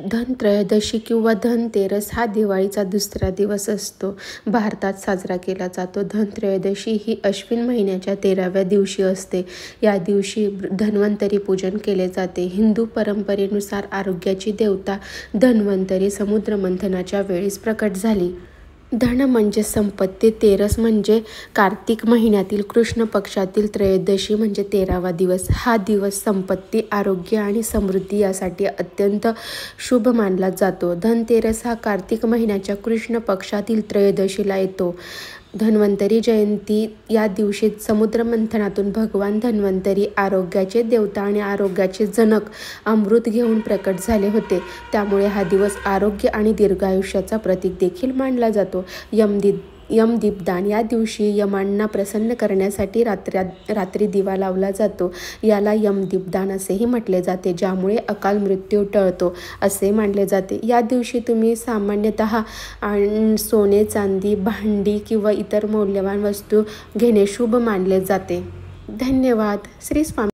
धनत्रयोदशी किंवा धनतेरस हा दिवाळीचा दुसरा दिवस असतो. भारतात साजरा केला जातो. धनत्रयोदशी ही अश्विन महिन्याच्या 13व्या दिवशी असते. या दिवशी धन्वंतरी पूजन केले जाते. हिंदू परंपरेनुसार आरोग्याची देवता धन्वंतरी समुद्रमंथनाच्या वेळीस प्रकट झाली. धन म्हणजे संपत्ती, तेरस म्हणजे कार्तिक महिन्यातील कृष्ण पक्षातील त्रयोदशी म्हणजे 13वा दिवस. हा दिवस संपत्ती, आरोग्य आणि समृद्धी यासाठी अत्यंत शुभ मानला जातो. धनतेरस हा कार्तिक महिन्याच्या कृष्ण पक्षातील त्रयोदशीला येतो. धन्वंतरी जयंती या दिवशी समुद्रमंथनातून भगवान धन्वंतरी, आरोग्याचे देवता आणि आरोग्याचे जनक, अमृत घेऊन प्रकट झाले होते. त्यामुळे हा दिवस आरोग्य आणि दीर्घायुष्याचा प्रतीक देखील मानला जातो. यमदीपदान या दिवशी यमांना प्रसन्न करण्यासाठी रात्री दिवा लावला जातो. याला यमदीपदान असेही म्हटले जाते, ज्यामुळे अकाल मृत्यू टळतो असे मानले जाते. या दिवशी तुम्ही सामान्यतः सोने, चांदी, भांडी किंवा इतर मौल्यवान वस्तू घेणे शुभ मानले जाते. धन्यवाद. श्री स्वामी